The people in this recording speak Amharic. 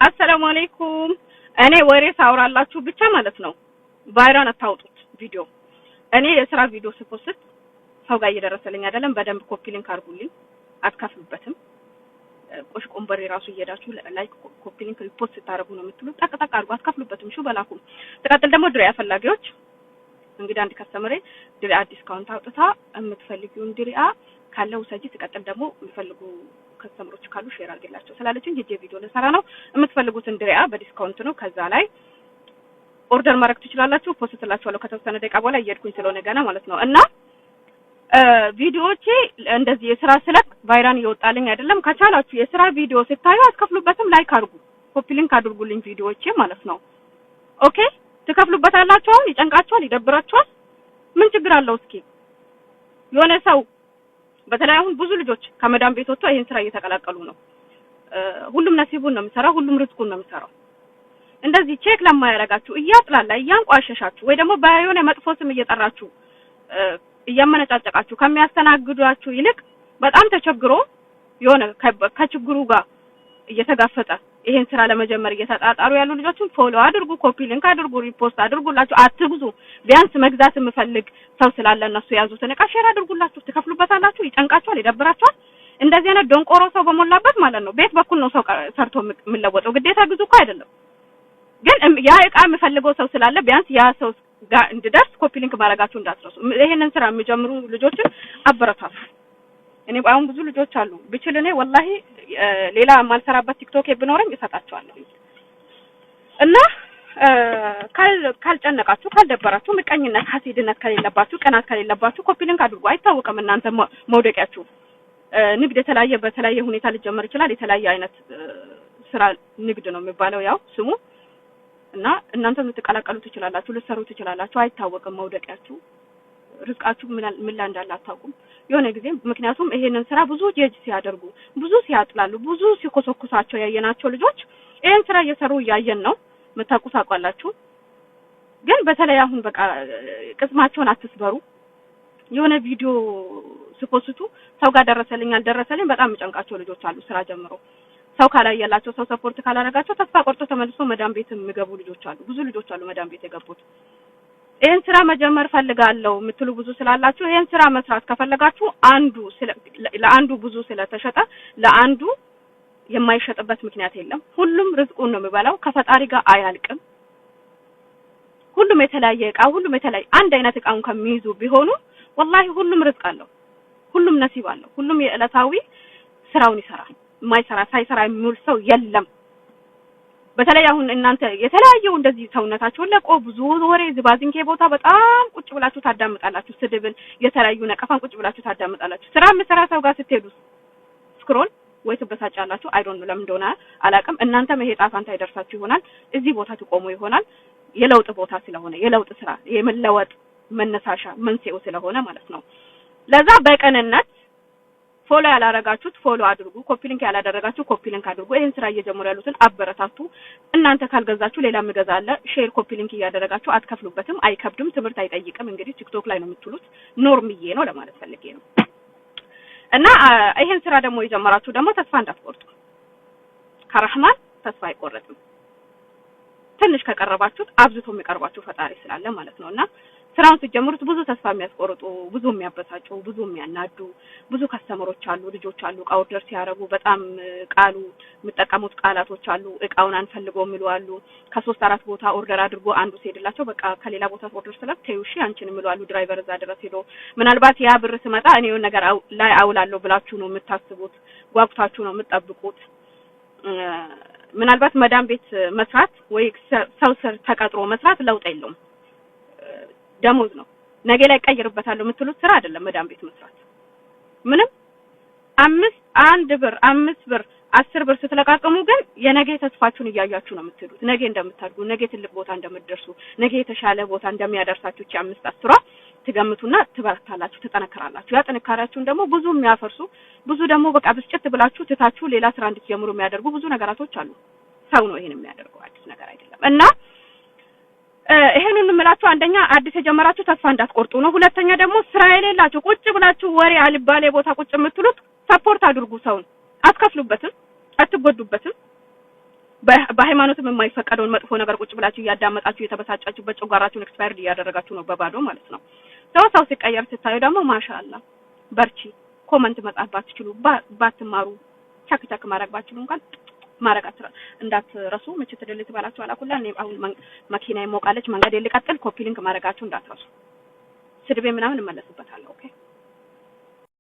አሰላሙ አለይኩም። እኔ ወሬ ሳውራላችሁ ብቻ ማለት ነው። ቫይራል አታውጡት ቪዲዮ። እኔ የስራ ቪዲዮ ስፖስት ሰው ጋር እየደረሰልኝ አይደለም። በደንብ ኮፒ ሊንክ አድርጉልኝ። አትከፍሉበትም። ቆሽ ቆንበሬ ራሱ እየሄዳችሁ ላይክ ኮፒ ሊንክ ሪፖስት ታረጉ ነው የምትሉት። ጠቅጠቅ አድርጉ። አትከፍሉበትም። ሹ በላኩም። ተቀጥል ደግሞ ድሪያ ፈላጊዎች እንግዲህ አንድ ከስተመሬ ድሪያ ዲስካውንት አውጥታ የምትፈልጊውን ድሪያ ካለው ሰጂ ተቀጥል ደግሞ የሚፈልጉ ከስተመሮች ካሉ ሼር አድርግላቸው ስላለችኝ ጂጂ ቪዲዮ ለሰራ ነው። የምትፈልጉትን ድሪያ በዲስካውንት ነው። ከዛ ላይ ኦርደር ማድረግ ትችላላችሁ። ፖስት ላችኋለሁ ከተወሰነ ደቂቃ በኋላ እየሄድኩኝ ስለሆነ ገና ማለት ነው። እና ቪዲዮዎቼ እንደዚህ የስራ ስለቅ ቫይራል ይወጣልኝ አይደለም። ከቻላችሁ የስራ ቪዲዮ ስታዩ አትከፍሉበትም። ላይክ አድርጉ፣ ኮፒ ሊንክ አድርጉልኝ ቪዲዮዎቼ ማለት ነው። ኦኬ ትከፍሉበታላችሁ። አሁን ይጨንቃችኋል፣ ይደብራችኋል። ምን ችግር አለው? እስኪ የሆነ ሰው በተለይ አሁን ብዙ ልጆች ከመዳም ቤት ወጥተው ይሄን ስራ እየተቀላቀሉ ነው። ሁሉም ነሲቡን ነው የሚሰራው፣ ሁሉም ርዝቁን ነው የሚሰራው። እንደዚህ ቼክ ለማያረጋችሁ እያጥላላ እያንቋሸሻችሁ ወይ ደግሞ ባይሆነ መጥፎ ስም እየጠራችሁ እያመነጫጨቃችሁ ከሚያስተናግዷችሁ ይልቅ በጣም ተቸግሮ የሆነ ከችግሩ ጋር እየተጋፈጠ ይሄን ስራ ለመጀመር እየተጣጣሩ ያሉ ልጆችን ፎሎ አድርጉ፣ ኮፒ ሊንክ አድርጉ፣ ሪፖስት አድርጉላችሁ። አትግዙ። ቢያንስ መግዛት የምፈልግ ሰው ስላለ እነሱ ያዙትን እቃ ሼር አድርጉላችሁ። ትከፍሉበታላችሁ። ይጨንቃችኋል፣ ይደብራችኋል። እንደዚህ አይነት ደንቆሮ ሰው በሞላበት ማለት ነው። ቤት በኩል ነው ሰው ሰርቶ የሚለወጠው። ግዴታ ግዙ እኮ አይደለም። ግን ያ እቃ የምፈልገው ሰው ስላለ ቢያንስ ያ ሰው ጋር እንድደርስ ኮፒ ሊንክ ማድረጋችሁ እንዳትረሱ። ይሄንን ስራ የሚጀምሩ ልጆችን አበረታቱ። እኔ አሁን ብዙ ልጆች አሉ ብችል እኔ ወላሂ ሌላ ማልሰራበት ቲክቶክ ብኖረኝ እሰጣቸዋለሁ። እና ካልጨነቃችሁ ካልደበራችሁ ምቀኝነት ሐሲድነት ከሌለባችሁ ቅናት ከሌለባችሁ ኮፒ ሊንክ አድርጉ። አይታወቅም እናንተ መውደቂያችሁ። ንግድ በተለያየ ሁኔታ ሊጀመር ይችላል። የተለያየ አይነት ስራ ንግድ ነው የሚባለው ያው ስሙ። እና እናንተ ልትቀላቀሉ ትችላላችሁ፣ ልትሰሩ ትችላላችሁ። አይታወቅም መውደቂያችሁ። ርዝቃችሁ ምን ላይ እንዳለ አታውቁም። የሆነ ጊዜ ምክንያቱም ይሄንን ስራ ብዙ ጀጅ ሲያደርጉ ብዙ ሲያጥላሉ ብዙ ሲኮሰኩሳቸው ያየናቸው ልጆች ይሄን ስራ እየሰሩ ያየን ነው። መታቁሳቋላችሁ። ግን በተለይ አሁን በቃ ቅስማቸውን አትስበሩ። የሆነ ቪዲዮ ሲፖስቱ ሰው ጋር ደረሰልኝ አልደረሰልኝ በጣም የሚጨንቃቸው ልጆች አሉ። ስራ ጀምሮ ሰው ካላየላቸው ሰው ሰፖርት ካላረጋቸው ተስፋ ቆርጦ ተመልሶ መዳም ቤት የሚገቡ ልጆች አሉ። ብዙ ልጆች አሉ መዳም ቤት የገቡት። ይሄን ስራ መጀመር ፈልጋለሁ የምትሉ ብዙ ስላላችሁ ይሄን ስራ መስራት ከፈለጋችሁ ለአንዱ ብዙ ስለተሸጠ ለአንዱ የማይሸጥበት ምክንያት የለም። ሁሉም ርዝቁን ነው የሚበላው። ከፈጣሪ ጋር አያልቅም። ሁሉም የተለያየ እቃ ሁሉም የተለያየ አንድ አይነት እቃውን ከሚይዙ ቢሆኑ ወላሂ ሁሉም ርዝቅ አለው። ሁሉም ነሲብ አለው። ሁሉም የዕለታዊ ስራውን ይሰራል። የማይሰራ ሳይሰራ የሚውል ሰው የለም። በተለይ አሁን እናንተ የተለያየው እንደዚህ ሰውነታችሁን ለቆ ብዙ ወሬ ዝባዝንኬ ቦታ በጣም ቁጭ ብላችሁ ታዳምጣላችሁ። ስድብን የተለያዩ ነቀፋን ቁጭ ብላችሁ ታዳምጣላችሁ። ስራ መስራ ሰው ጋር ስትሄዱ ስክሮል ወይ ትበሳጫላችሁ። አይ ዶንት ኖ ለምን እንደሆነ አላውቅም። እናንተ መሄድ አፋንታ ይደርሳችሁ ይሆናል። እዚህ ቦታ ትቆሙ ይሆናል። የለውጥ ቦታ ስለሆነ የለውጥ ስራ የመለወጥ መነሳሻ መንስኤው ስለሆነ ማለት ነው። ለዛ በቀንነት ፎሎ ያላረጋችሁት ፎሎ አድርጉ። ኮፒ ሊንክ ያላደረጋችሁ ኮፒ ሊንክ አድርጉ። ይሄን ስራ እየጀመሩ ያሉትን አበረታቱ። እናንተ ካልገዛችሁ ሌላ ምገዛለ ሼር ኮፒ ሊንክ እያደረጋችሁ አትከፍሉበትም። አይከብድም። ትምህርት አይጠይቅም። እንግዲህ ቲክቶክ ላይ ነው የምትሉት። ኖርምዬ ነው ለማለት ፈልጌ ነው። እና ይሄን ስራ ደግሞ የጀመራችሁ ደግሞ ተስፋ እንዳትቆርጡ። ከረህማን ተስፋ አይቆረጥም። ትንሽ ከቀረባችሁት አብዝቶ የሚቀርባችሁ ፈጣሪ ስላለ ማለት ነውና ስራውን ሲጀምሩት ብዙ ተስፋ የሚያስቆርጡ ብዙ የሚያበሳጩ ብዙ የሚያናዱ ብዙ ከስተመሮች አሉ፣ ልጆች አሉ። እቃ ኦርደር ሲያረጉ በጣም ቃሉ የሚጠቀሙት ቃላቶች አሉ። እቃውን አንፈልገው የሚሉ አሉ። ከ3-4 ቦታ ኦርደር አድርጎ አንዱ ሲሄድላቸው በቃ ከሌላ ቦታ ኦርደር ስለብ ተይውሺ አንቺን የሚሉ አሉ። ድራይቨር እዛ ድረስ ሄዶ ምናልባት ያ ብር ሲመጣ እኔ የሆነ ነገር ላይ አውላለሁ ብላችሁ ነው የምታስቡት፣ ጓጉታችሁ ነው የምትጠብቁት። ምናልባት መዳም ቤት መስራት ወይ ሰው ተቀጥሮ መስራት ለውጥ የለውም። ደሞዝ ነው። ነገ ላይ ቀይርበታለሁ የምትሉት ስራ አይደለም መዳም ቤት መስራት። ምንም 1 ብር 5 ብር 10 ብር ስትለቃቀሙ ግን የነገ ተስፋችሁን እያያችሁ ነው የምትሄዱት። ነገ እንደምታድጉ፣ ነገ ትልቅ ቦታ እንደምትደርሱ፣ ነገ የተሻለ ቦታ እንደሚያደርሳችሁ 5-10 ትገምቱና ትበረታላችሁ፣ ትጠነክራላችሁ። ያ ጥንካሬያችሁን ደግሞ ብዙ የሚያፈርሱ ብዙ ደግሞ በቃ ብስጭት ብላችሁ ትታችሁ ሌላ ስራ እንድትጀምሩ የሚያደርጉ ብዙ ነገራቶች አሉ። ሰው ነው ይሄን የሚያደርገው፣ አዲስ ነገር አይደለም። እና ይሄንን እንምላችሁ አንደኛ አዲስ የጀመራችሁ ተስፋ እንዳትቆርጡ ነው። ሁለተኛ ደግሞ ስራ የሌላችሁ ቁጭ ብላችሁ ወሬ አልባሌ ቦታ ቁጭ የምትሉት ሰፖርት አድርጉ። ሰውን አትከፍሉበትም፣ አትጎዱበትም። በሃይማኖትም የማይፈቀደውን መጥፎ ነገር ቁጭ ብላችሁ ያዳመጣችሁ የተበሳጫችሁ በጨጓራችሁን ኤክስፓየርድ ያደረጋችሁ ነው በባዶ ማለት ነው። ሰው ሲቀየር ስታዩ ደግሞ ማሻአላ በርቺ ኮሜንት መጻፍ ባትችሉ ባትማሩ ቻክ ማድረግ ባትችሉ እንኳን ማረጋት እንዳትረሱ መቼ ተደልት ባላችሁ አላኩላ እኔ አሁን መኪና ይሞቃለች መንገድ ልቀጥል ኮፒ ሊንክ ማድረጋችሁ እንዳትረሱ ስድቤ ምናምን እመለስበታለሁ ኦኬ